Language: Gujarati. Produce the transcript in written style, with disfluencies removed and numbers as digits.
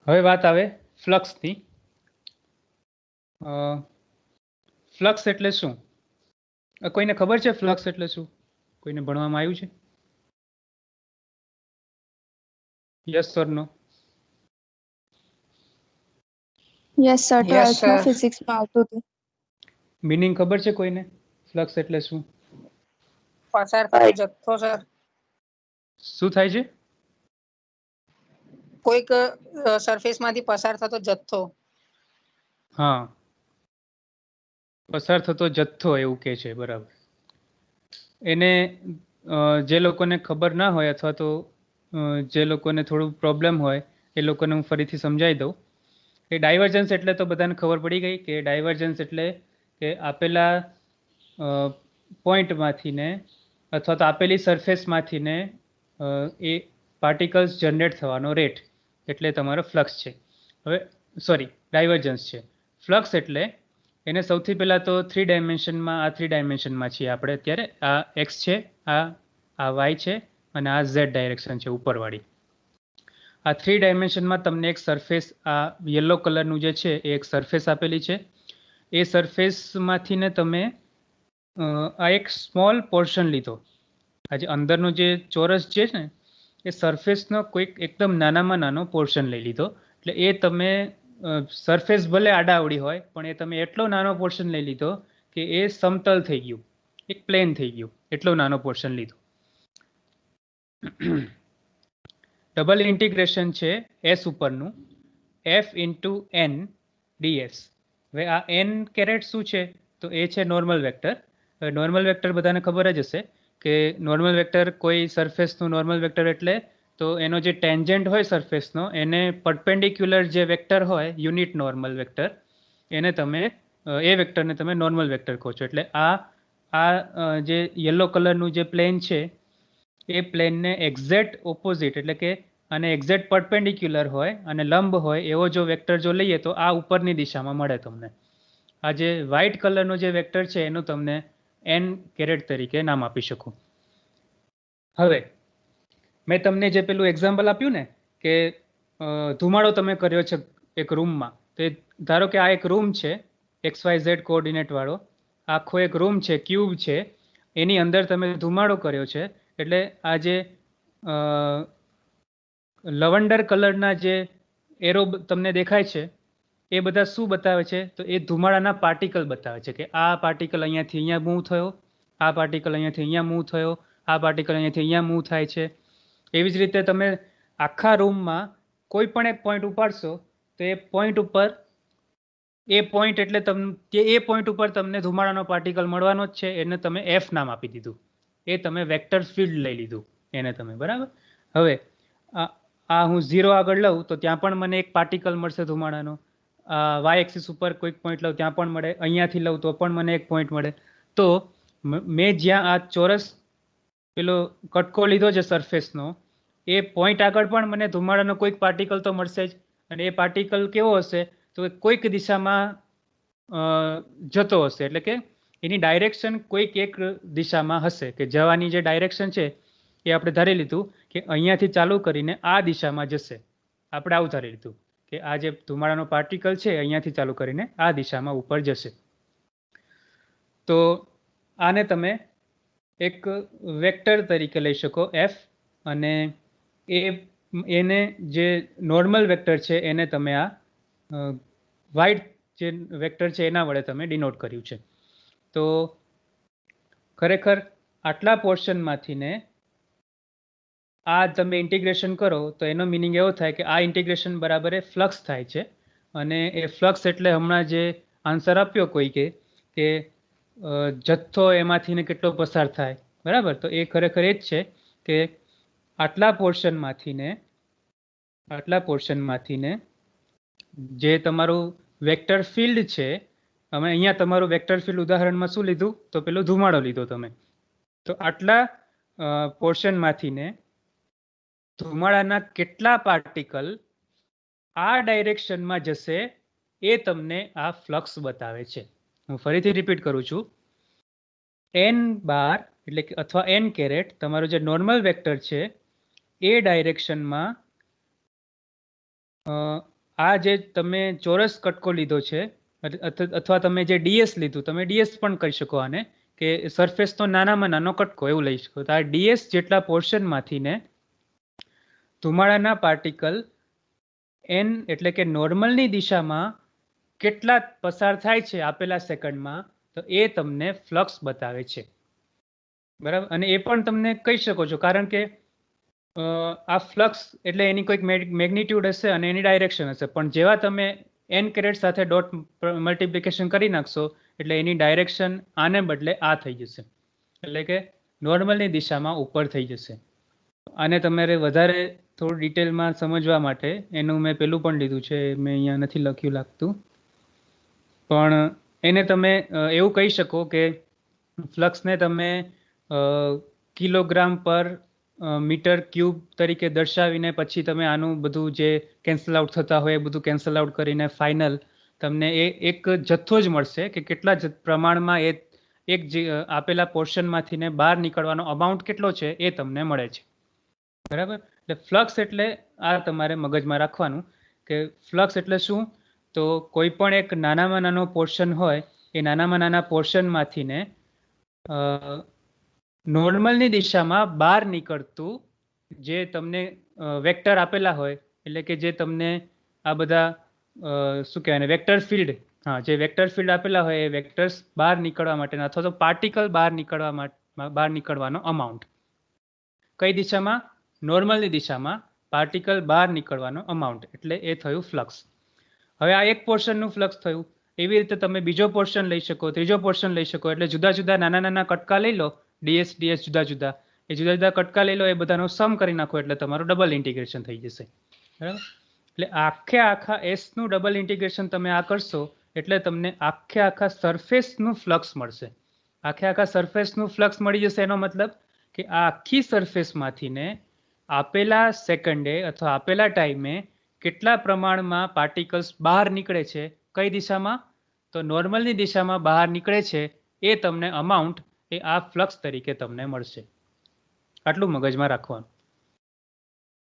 હવે વાત આવે ફ્લક્સની. ફ્લક્સ એટલે શું? કોઈને ખબર છે ફ્લક્સ એટલે શું? કોઈને ભણવામાં આવ્યું છે? યસ સર નો? યસ સર, Yes, 12th માં sir. ફિઝિક્સમાં આવતું હતું. મીનિંગ ખબર છે કોઈને? ફ્લક્સ એટલે શું? પસાર થતો જથ્થો સર. શું થાય છે? કોઈક સરફેસ માંથી પસાર થતો જથ્થો. હા, પસાર થતો જથ્થો એવું કે છે, બરાબર. એને જે લોકોને ખબર ના હોય અથવા તો જે લોકોને થોડું પ્રોબ્લેમ હોય એ લોકોને હું ફરીથી સમજાવી દઉં કે ડાયવર્જન્સ એટલે તો બધાને ખબર પડી ગઈ કે ડાયવર્જન્સ એટલે કે આપેલા પોઈન્ટમાંથી ને અથવા તો આપેલી સરફેસમાંથી ને એ પાર્ટિકલ્સ જનરેટ થવાનો રેટ એટલે તમારો ફ્લક્સ છે. હવે સોરી, ડાયવર્જન્સ છે. ફ્લક્સ એટલે એને સૌથી પહેલાં તો 3 ડાયમેન્શનમાં આ 3 ડાયમેન્શનમાં છીએ આપણે અત્યારે. આ એક્સ છે, આ વાય છે અને આ ઝેડ ડાયરેક્શન છે ઉપરવાળી. આ 3 ડાયમેન્શનમાં તમને એક સરફેસ, આ યલો કલરનું જે છે એ એક સરફેસ આપેલી છે. એ સરફેસમાંથી ને તમે આ એક સ્મોલ પોર્શન લીધો. આ જે અંદરનો જે ચોરસ છે ને એ સરફેસનો કોઈક એકદમ નાનામાં નાનો પોર્શન લઈ લીધો. એટલે એ તમે સરફેસ ભલે આડાઅવળી હોય પણ એ તમે એટલો નાનો પોર્શન લઈ લીધો કે એ સમતલ થઈ ગયું, એક પ્લેન થઈ ગયું, એટલો નાનો પોર્શન લીધો. ડબલ ઇન્ટિગ્રેશન છે એસ ઉપરનું, એફ ઇન્ટુ એન ડીએસ. હવે આ એન કેરેટ શું છે? તો એ છે નોર્મલ વેક્ટર. હવે નોર્મલ વેક્ટર બધાને ખબર જ હશે કે નોર્મલ વેક્ટર કોઈ સરફેસનું નોર્મલ વેક્ટર એટલે તો એનો જે ટેન્જન્ટ હોય સરફેસનો એને પરપેન્ડિક્યુલર જે વેક્ટર હોય યુનિટ નોર્મલ વેક્ટર એને તમે એ વેક્ટરને તમે નોર્મલ વેક્ટર કહો છો. એટલે આ જે યલો કલરનું જે પ્લેન છે એ પ્લેનને એક્ઝેક્ટ ઓપોઝિટ એટલે કે અને એક્ઝેક્ટ પરપેન્ડિક્યુલર હોય અને લંબ હોય એવો જો વેક્ટર જો લઈએ તો આ ઉપરની દિશામાં મળે તમને. આ જે વ્હાઇટ કલરનો જે વેક્ટર છે એનું તમને એન કેરેટ તરીકે નામ આપી શકું. હવે મેં તમને જે પેલું એક્ઝામ્પલ આપ્યું ને કે ધુમાડો તમે કર્યો છે એક રૂમમાં, તો ધારો કે આ એક રૂમ છે XYZ કોઓર્ડિનેટ વાળો, આખો એક રૂમ છે, ક્યુબ છે, એની અંદર તમે ધુમાડો કર્યો છે. એટલે આ જે લવંડર કલરના જે એરો તમને દેખાય છે એ બધા શું બતાવે છે? તો એ ધુમાડાના પાર્ટિકલ બતાવે છે કે આ પાર્ટિકલ અહીંયાથી અહીંયા મૂવ થયો, આ પાર્ટિકલ અહીંયાથી અહીંયા મૂવ થયો, આ પાર્ટિકલ અહીંયાથી અહીંયા મૂવ થાય છે. એવી જ રીતે તમે આખા રૂમમાં કોઈ પણ એક પોઈન્ટ ઉપાડશો તો એ પોઈન્ટ ઉપર એ પોઈન્ટ એટલે એ પોઈન્ટ ઉપર તમને ધુમાડાનો પાર્ટિકલ મળવાનો જ છે. એને તમે એફ નામ આપી દીધું. એ તમે વેક્ટર ફિલ્ડ લઈ લીધું એને તમે, બરાબર. હવે આ હું 0 આગળ લઉં તો ત્યાં પણ મને એક પાર્ટિકલ મળશે ધુમાડાનો. વાય એક્સિસ ઉપર કોઈક પોઈન્ટ લઉં ત્યાં પણ મળે, અહીંયાથી લઉં તો પણ મને એક પોઈન્ટ મળે. તો મેં જ્યાં આ ચોરસ પેલો કટકો લીધો છે સરફેસનો એ પોઈન્ટ આગળ પણ મને ધુમાડાનો કોઈક પાર્ટિકલ તો મળશે જ. અને એ પાર્ટિકલ કેવો હશે? તો કોઈક દિશામાં જતો હશે, એટલે કે એની ડાયરેક્શન કોઈક એક દિશામાં હશે કે જવાની જે ડાયરેક્શન છે એ આપણે ધારી લીધું કે અહીંયાથી ચાલુ કરીને આ દિશામાં જશે. આપણે આવું ધારી લીધું કે આ જે ધુમાડાનો પાર્ટિકલ છે અહીંયાથી ચાલુ કરીને આ દિશામાં ઉપર જશે. તો આને તમે એક વેક્ટર તરીકે લઈ શકો એફ, અને એને જે નોર્મલ વેક્ટર છે એને તમે આ વ્હાઇટ જે વેક્ટર છે એના વડે તમે ડિનોટ કર્યું છે. તો ખરેખર આટલા પોર્શનમાંથી ને આ તમે ઇન્ટિગ્રેશન કરો તો એનો મિનિંગ એવો થાય કે આ ઇન્ટિગ્રેશન બરાબર એ ફ્લક્સ થાય છે. અને એ ફ્લક્સ એટલે હમણાં જે આન્સર આપ્યો કોઈ કે જથ્થો એમાંથી ને કેટલો પસાર થાય, બરાબર. તો એ ખરેખર એ જ છે કે આટલા પોર્શનમાંથી ને જે તમારું વેક્ટર ફિલ્ડ છે, અમે અહીંયા તમારું વેક્ટર ફિલ્ડ ઉદાહરણમાં શું લીધું? તો પેલો ધુમાડો લીધો તમે. તો આટલા પોર્શનમાંથી ને ધુમાડાના કેટલા પાર્ટિકલ આ ડાયરેક્શનમાં જશે એ તમને આ ફ્લક્સ બતાવે છે. હું ફરીથી રિપીટ કરું છું. એન બાર એટલે કે અથવા એન કેરેટ તમારો જે નોર્મલ વેક્ટર છે એ ડાયરેક્શનમાં આ જે તમે ચોરસ કટકો લીધો છે અથવા તમે જે ડીએસ લીધું, તમે ડીએસ પણ કહી શકો આને, કે સરફેસનો નાનામાં નાનો કટકો એવું લઈ શકો. તો આ ડીએસ જેટલા પોર્શનમાંથી ને ધુમાડાના પાર્ટિકલ એન એટલે કે નોર્મલની દિશામાં કેટલા પસાર થાય છે આપેલા સેકન્ડમાં, તો એ તમને ફ્લક્સ બતાવે છે. બરાબર. અને એ પણ તમને કહી શકો છો, કારણ કે આ ફ્લક્સ એટલે એની કોઈક મેગ્નિટ્યુડ હશે અને એની ડાયરેક્શન હશે, પણ જેવા તમે એન કેરેટ સાથે ડોટ મલ્ટિપ્લિકેશન કરી નાખશો એટલે એની ડાયરેક્શન આને બદલે આ થઈ જશે, એટલે કે નોર્મલની દિશામાં ઉપર થઈ જશે. આને તમારે વધારે થોડું ડિટેલમાં સમજવા માટે એનું મેં પેલું પણ લીધું છે, મેં અહીંયા નથી લખ્યું લાગતું, પણ એને તમે એવું કહી શકો કે ફ્લક્સને તમે કિલોગ્રામ પર મીટર ક્યુબ તરીકે દર્શાવીને પછી તમે આનું બધું જે કેન્સલ આઉટ થતા હોય એ બધું કેન્સલ આઉટ કરીને ફાઇનલ તમને એ એક જથ્થો જ મળશે કે કેટલા પ્રમાણમાં એ એક જે આપેલા પોર્શનમાંથી ને બહાર નીકળવાનો અમાઉન્ટ કેટલો છે એ તમને મળે છે. બરાબર. એટલે ફ્લક્સ એટલે આ તમારે મગજમાં રાખવાનું કે ફ્લક્સ એટલે શું, તો કોઈ પણ એક નાનામાં નાનો પોર્શન હોય એ નાનામાં નાના પોર્શનમાંથી ને નોર્મલની દિશામાં બહાર નીકળતું જે તમને વેક્ટર આપેલા હોય, એટલે કે જે તમને આ બધા શું કહેવાય વેક્ટર ફિલ્ડ, હા, જે વેક્ટર ફિલ્ડ આપેલા હોય એ વેક્ટર્સ બહાર નીકળવા માટેના અથવા તો પાર્ટિકલ બહાર નીકળવાનો અમાઉન્ટ. કઈ દિશામાં? નોર્મલની દિશામાં પાર્ટિકલ બહાર નીકળવાનો અમાઉન્ટ, એટલે એ થયું ફ્લક્સ. હવે આ એક પોર્શનનું ફ્લક્સ થયું. એવી રીતે તમે બીજો પોર્શન લઈ શકો, ત્રીજો પોર્શન લઈ શકો, એટલે જુદા જુદા નાના નાના કટકા લઈ લો, ડીએસ જુદા જુદા, એ જુદા જુદા કટકા લઈ લો, એ બધાનો સમ કરી નાખો એટલે તમારું ડબલ ઇન્ટિગ્રેશન થઈ જશે. બરાબર. એટલે આખા એસનું ડબલ ઇન્ટિગ્રેશન તમે આ કરશો એટલે તમને આખા સરફેસનું ફ્લક્સ મળશે. આખા સરફેસનું ફ્લક્સ મળી જશે એનો મતલબ કે આ આખી સરફેસમાંથી ને આપેલા સેકન્ડે અથવા આપેલા ટાઈમે કેટલા પ્રમાણમાં પાર્ટિકલ્સ બહાર નીકળે છે, કઈ દિશામાં, તો નોર્મલની દિશામાં બહાર નીકળે છે, એ તમને અમાઉન્ટ એ આ ફ્લક્સ તરીકે તમને મળશે. આટલું મગજમાં રાખવાનું.